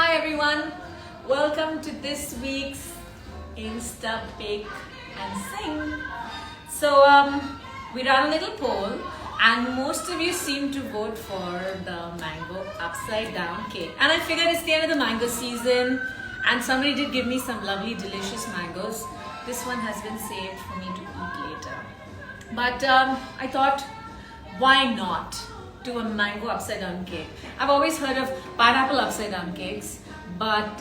Hi everyone, welcome to this week's Insta Pick and Sing. So we ran a little poll and most of you seem to vote for the mango upside down cake. And I figured it's the end of the mango season and somebody did give me some lovely delicious mangoes. This one has been saved for me to eat later. But I thought, why not do a mango upside down cake? I've always heard of pineapple upside down cakes, but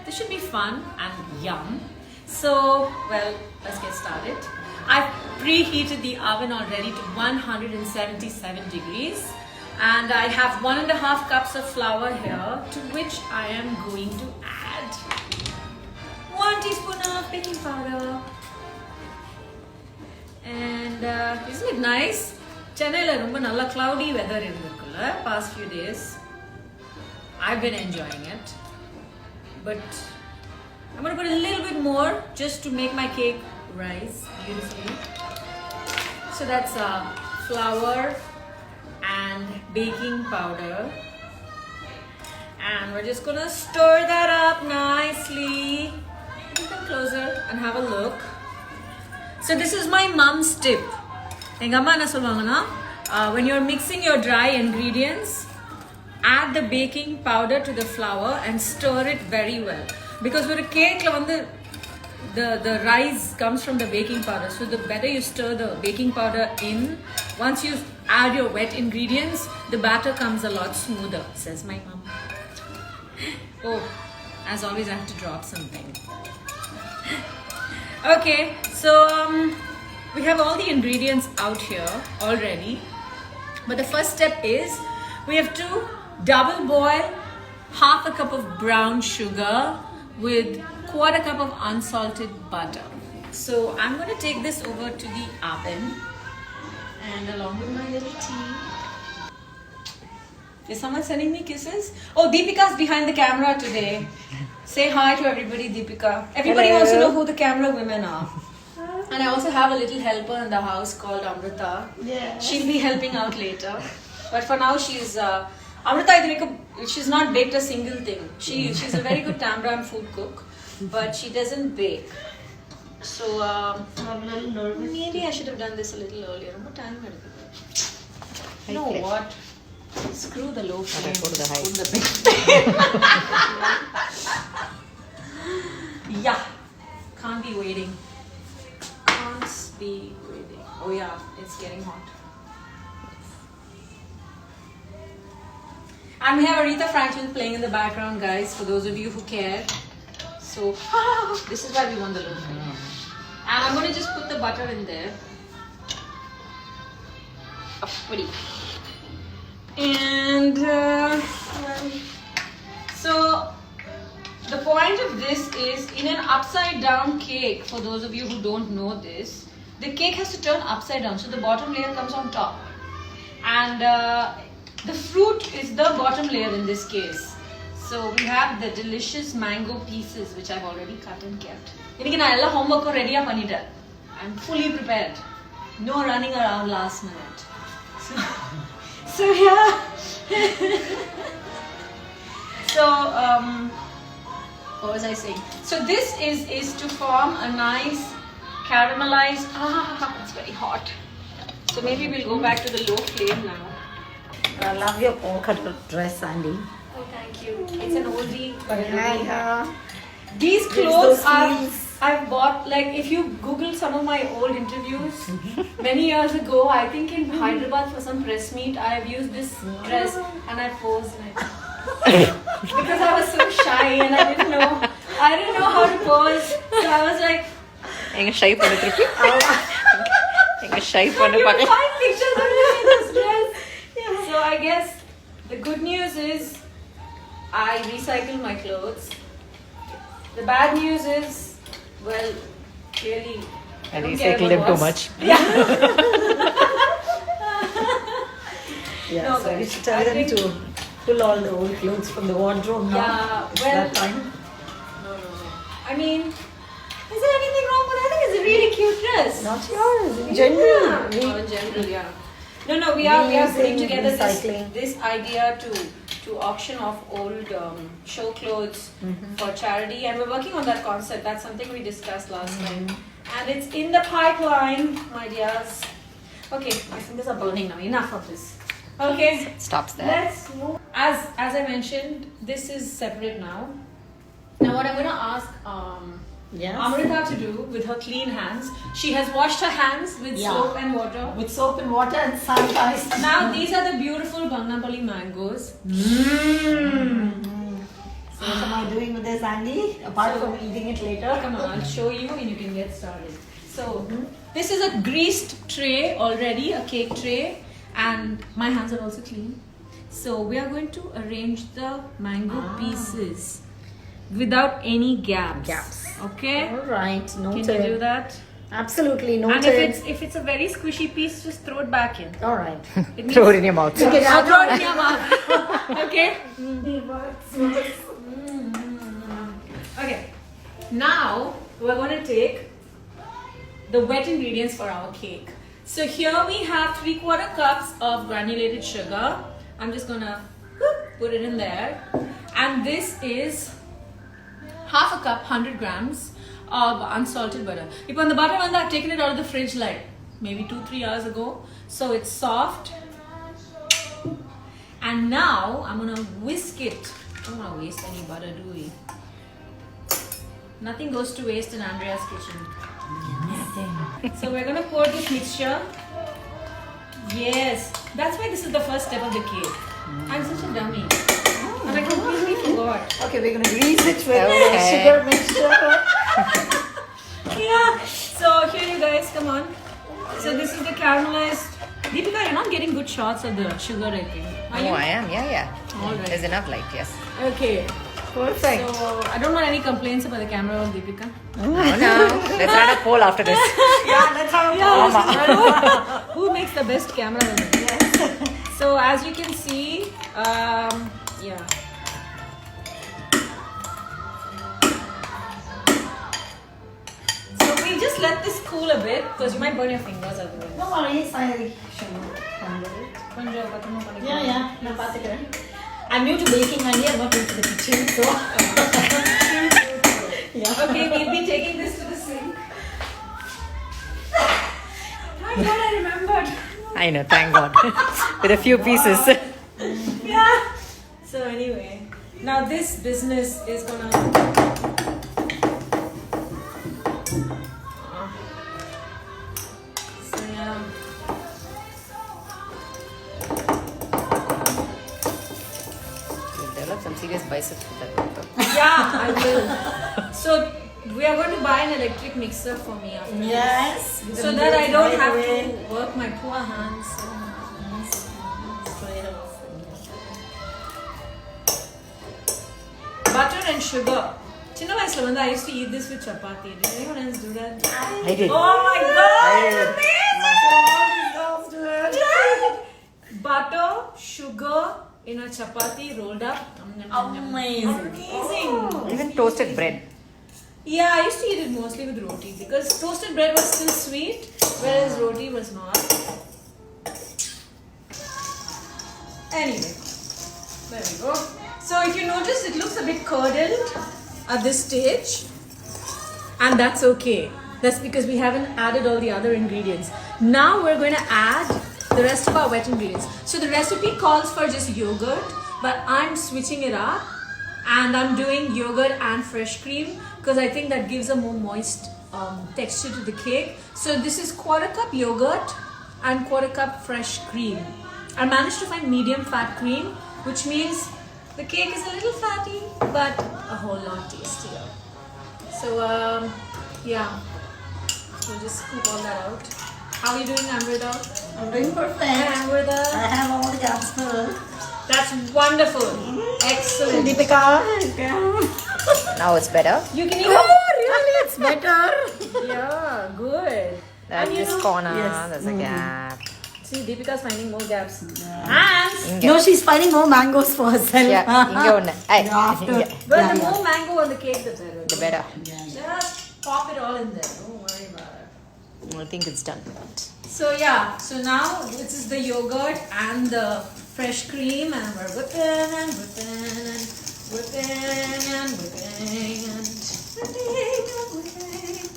this should be fun and yum. So, well, let's get started. I've preheated the oven already to 177 degrees and I have 1.5 cups of flour here, to which I am going to add 1 teaspoon of baking powder. And isn't it nice? Chennai ரொம்ப நல்ல cloudy weather இருந்திருக்குல்ல past few days. I've been enjoying it. But I'm going to put a little bit more just to make my cake rise beautifully. So that's flour and baking powder. And we're just going to stir that up nicely. Come closer and have a look. So this is my mom's tip. எங்க அம்மா என்ன சொல்வாங்கன்னா, when you're mixing your dry ingredients, add the baking powder to the flour and stir it very well. Because with a cake the rise comes from the baking powder. So the better you stir the baking powder in, once you add your wet ingredients, the batter comes a lot smoother, says my mom. Oh, as always I have to drop something. Okay, so we have all the ingredients out here already, but the first step is we have to double boil half a cup of brown sugar with 1/4 cup of unsalted butter. So I'm going to take this over to the oven and along with my little tea. Is someone sending me kisses? Oh, Deepika's behind the camera today. Say hi to everybody, Deepika. Everybody Hello. wants to know who the camera women are. And I also have a little helper in the house called Amrita. Yeah. She'll be helping out later. But for now, she's Amrita. She's not baked a single thing. She's a very good Tamram food cook, but she doesn't bake. So I'm a little nervous. maybe I should have done this a little earlier. What time? You know flame. what? Screw the low flame. go to the high. Put the big. Yeah, can't be waiting. Can't be waiting. Oh yeah, it's getting hot. And we have Aretha Franklin playing in the background, guys, for those of you who care. So, this is why we want the low flame. And I'm going to just put the butter in there. Oh, pretty. And so the point of this is, in an upside down cake, for those of you who don't know this, the cake has to turn upside down, so the bottom layer comes on top. And the fruit is the bottom layer in this case. So we have the delicious mango pieces, which I've already cut and kept. Iniki na ella homework ready panniten. I'm fully prepared. No running around last minute. So yeah. So what was I saying? So this is to form a nice caramelized. It's very hot. So maybe we'll go back to the low flame now. I love your polka dot dress, Sandy. Oh, thank you. It's an oldie but a goodie. Yeah. These Gives clothes those are. feels. I've bought, like, if you Google some of my old interviews many years ago, I think in Hyderabad for some press meet, I have used this dress and I posed in it. Because I was so shy and I didn't know how to pose. So I was like, எங்க shy பண்ண திருப்பி எங்க shy பண்ண you பார்க்க find pictures of me in this dress. So I guess the good news is I recycle my clothes. The bad news is, well, clearly I don't care recycled them about too what's- much. Yeah. Yeah, No, so but we should tell I them think- to pull all the old clothes from the wardrobe now. Yeah, It's well- that time. No. I mean, is there anything wrong with it? I think it's a really cute dress. Not yours, in general. Yeah. We- Oh, in general, yeah. No, we are Reusing, putting together recycling. this idea to to auction off old show clothes for charity, and we're working on that concept. That's something we discussed last time, and it's in the pipeline, my dears. Okay, my fingers are burning now. Enough of this. Okay, Stops there. let's move. As I mentioned, this is separate now. Now, what I'm going to ask Amrita to do with her clean hands, she has washed her hands with soap and water. With soap and water and sanitized. Now, these are the beautiful Bangnapalli mangoes. So what am I doing with this, Andy? Apart from eating it later. Come on, I'll show you and you can get started. So, this is a greased tray already, a cake tray, and my hands are also clean. So, we are going to arrange the mango pieces without any gaps. Okay? All right. Noted. Can you do that? Absolutely And noted. if it's a very squishy piece, just throw it back in. All right. It means- Throw it in your mouth. Okay, I'll throw it in your mouth. Okay? Okay. Now we're going to take the wet ingredients for our cake. So here we have 3/4 cups of granulated sugar. I'm just gonna put it in there. And this is half a cup, 100 grams of unsalted butter. If on the butter one, I've taken it out of the fridge like maybe 2-3 hours ago. So it's soft. And now I'm gonna whisk it. Don't wanna waste any butter, do we? Nothing goes to waste in Andrea's kitchen. So we're gonna pour this mixture. Yes, that's why this is the first step of the cake. I'm such a dummy. And I completely forgot. Okay, we're going to grease it with Okay. sugar mixture. Yeah. So here you guys, come on. So this is the caramelized. Deepika, you're not getting good shots of the sugar, I think. Are you? Oh, I am. Yeah. All right. There's enough light. Yes. Okay. Perfect. So I don't want any complaints about the camera on Deepika. Oh no. Let's run a poll after this. Yeah, let's have a Who makes the best camera? Yes. So as you can see, yeah. So we just let this cool a bit because you might burn your fingers otherwise. No worries, I should handle it. Yeah. No, பார்த்துக்கிறேன். I'm new to baking, Andy. I'm not new to the kitchen, so. Yeah. Okay, we'll be taking this to the sink. My God, I remembered. I know. Thank God. With a few pieces. Yeah. So anyway, now this business is gonna. So yeah. You'll develop some serious biceps with that. Yeah, I will. So we are going to buy an electric mixer for me after this. Yes. So that I don't have to work my poor hands. Butter and sugar. Chinna vayasula vanda I used to eat this with chapati. Did anyone else do that? I did. Oh my God! Girls do it. Butter, sugar in a chapati rolled up. Amazing. Amazing. Even toasted bread. Yeah, I used to eat it mostly with roti because toasted bread was still sweet, whereas roti was not. Anyway, there we go. So if you notice, it looks a bit curdled at this stage, and that's okay. That's because we haven't added all the other ingredients. Now we're going to add the rest of our wet ingredients. So the recipe calls for just yogurt, but I'm switching it up and I'm doing yogurt and fresh cream because I think that gives a more moist texture to the cake. So this is 1/4 cup yogurt and 1/4 cup fresh cream. I managed to find medium fat cream, which means the cake is a little fatty but a whole lot tastier. So yeah, we'll just scoop all that out. How are you doing, Amrita? I'm doing Hi, perfect. Amrita. I have all the gaps filled. That's wonderful. Excellent. Deepika. Now it's better. You can even. Really? It's better. Yeah, good. At And you this know- corner, Yes. there's a gap. See, Deepika's finding more gaps. And Inge. No, she's finding more mangoes for herself. Yeah, inge one. Ay, After. inge. well, Yeah, the yeah. more mango on the cake, the better. The better. Just pop it all in there. Don't worry about it. I think it's done. So yeah, so now this is the yogurt and the fresh cream, and we're whipping and whipping and whipping and whipping and whipping and whipping.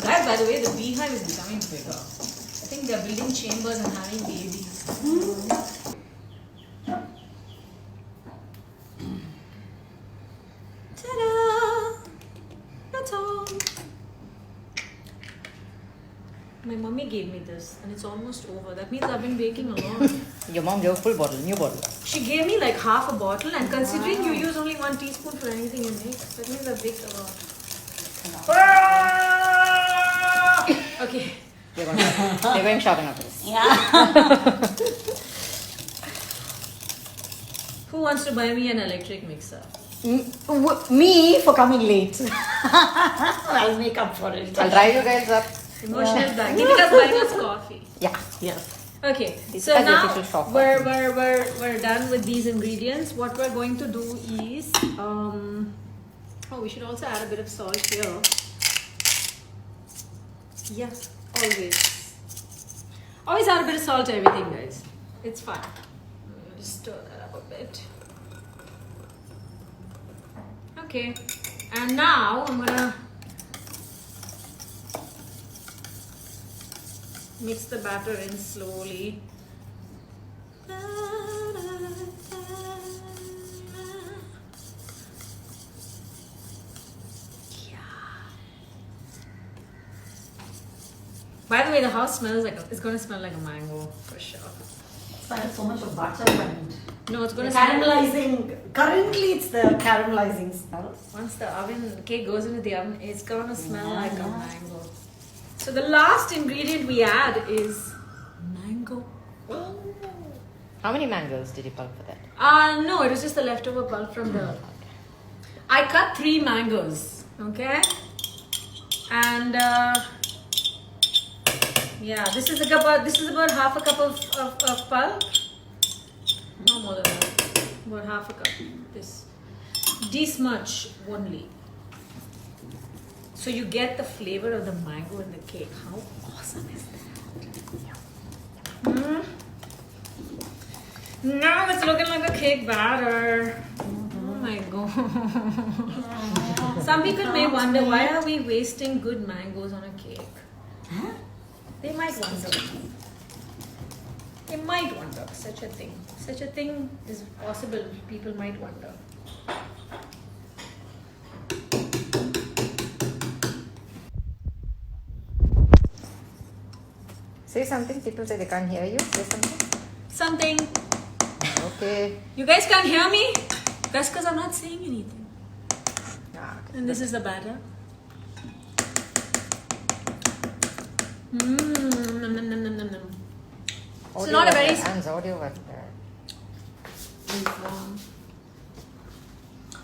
Guys, by the way, the beehive is becoming bigger. I think they're building chambers and having babies. Ta-da! That's all. My mummy gave me this and it's almost over. That means I've been baking a lot. Your mom gave a full bottle, new bottle. She gave me like half a bottle, and considering you use only 1 teaspoon for anything you make, that means I've baked a lot. Okay. They're going shopping after this. Who wants to buy me an electric mixer? Me for coming late. I'll make up for it. I'll drive you guys up. Emotional bag. Deepika's buying us coffee. Yeah. Yes. Okay, It's so as now if it will shop we're done with these ingredients. What we're going to do is oh, we should also add a bit of salt here. Yeah, always add a bit of salt to everything, guys. It's fun. Just stir that up a bit. Okay, and now I'm gonna mix the batter in slowly. By the way, the house smells like it's going to smell like a mango for sure. So much of butter and No, it's going to smell. caramelizing. Currently, it's the caramelizing smell. Once the cake goes into the oven, it's going to smell like a mango. So the last ingredient we add is mango. How many mangoes did you pulp for that? No, it was just the leftover pulp from the. I cut 3 mangoes, okay, and yeah, this is about half a cup of pulp. No more than that. About half a cup. This much only. So you get the flavor of the mango in the cake. How awesome is that? Now it's looking like a cake batter. Oh my god. Some people may wonder, why are we wasting good mangoes on a cake? Huh? They might wonder. They might wonder such a thing. Such a thing is possible. People might wonder. Say something. People say they can't hear you. Say something. Something. Okay. You guys can't hear me? That's because I'm not saying anything. Ah, okay. And this is the batter. Nom, nom, nom, nom, nom, nom. It's not a very. Hands audio was there. I'm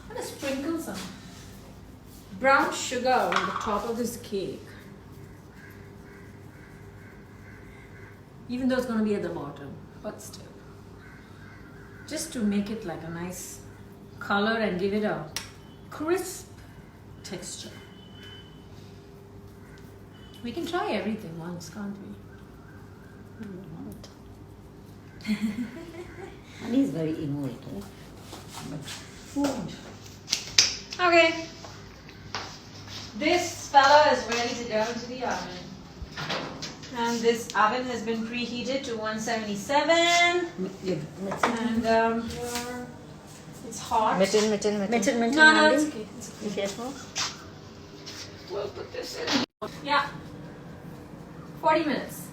gonna sprinkle some brown sugar on the top of this cake. Even though it's gonna be at the bottom, but still. Just to make it like a nice color and give it a crisp texture. We can try everything once, can't we? Honey is very innovative. But food. Okay. This fella is ready to go into the oven. And this oven has been preheated to 177. And it's hot. Mitten. No, it's okay. It's okay. Be careful. We'll put this in. Yeah. 40 minutes.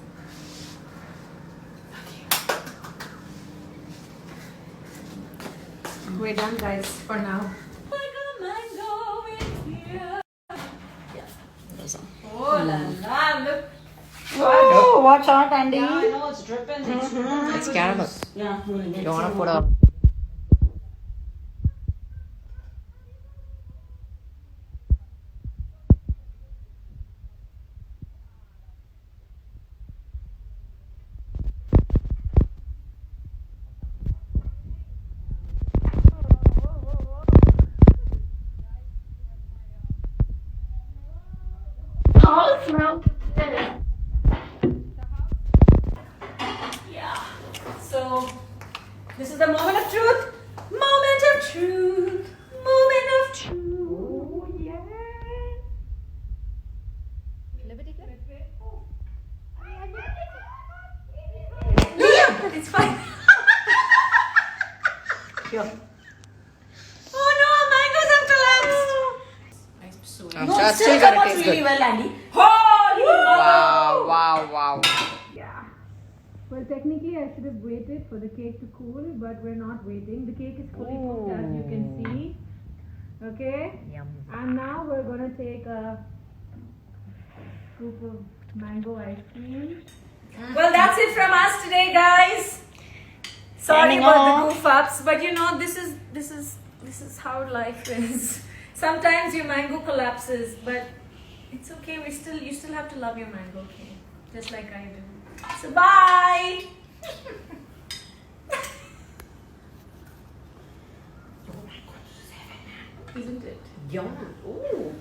Okay. We're done, guys, for now. Like a mango in here. Oh la la, look. Oh, watch out, Andy. Yeah, I know it's dripping. It's dripping. It's caramel. Yeah, You don't want to put a. All smell. Yeah. So So I'm No, sure it it's still still gonna comes out taste really good. well, Andy. holy Wow. Yeah. Well, technically, I should have waited for the cake to cool, but we're not waiting. The cake is fully cooked, as you can see. Okay? Yum. And now we're gonna take a scoop of mango ice cream. Well, that's it from us today, guys. Sorry Signing about off. the goof ups, but you know this is how life is. Sometimes your mango collapses, but it's okay. You still have to love your mango cake, just like I do. So bye. Isn't it? Yum. Ooh.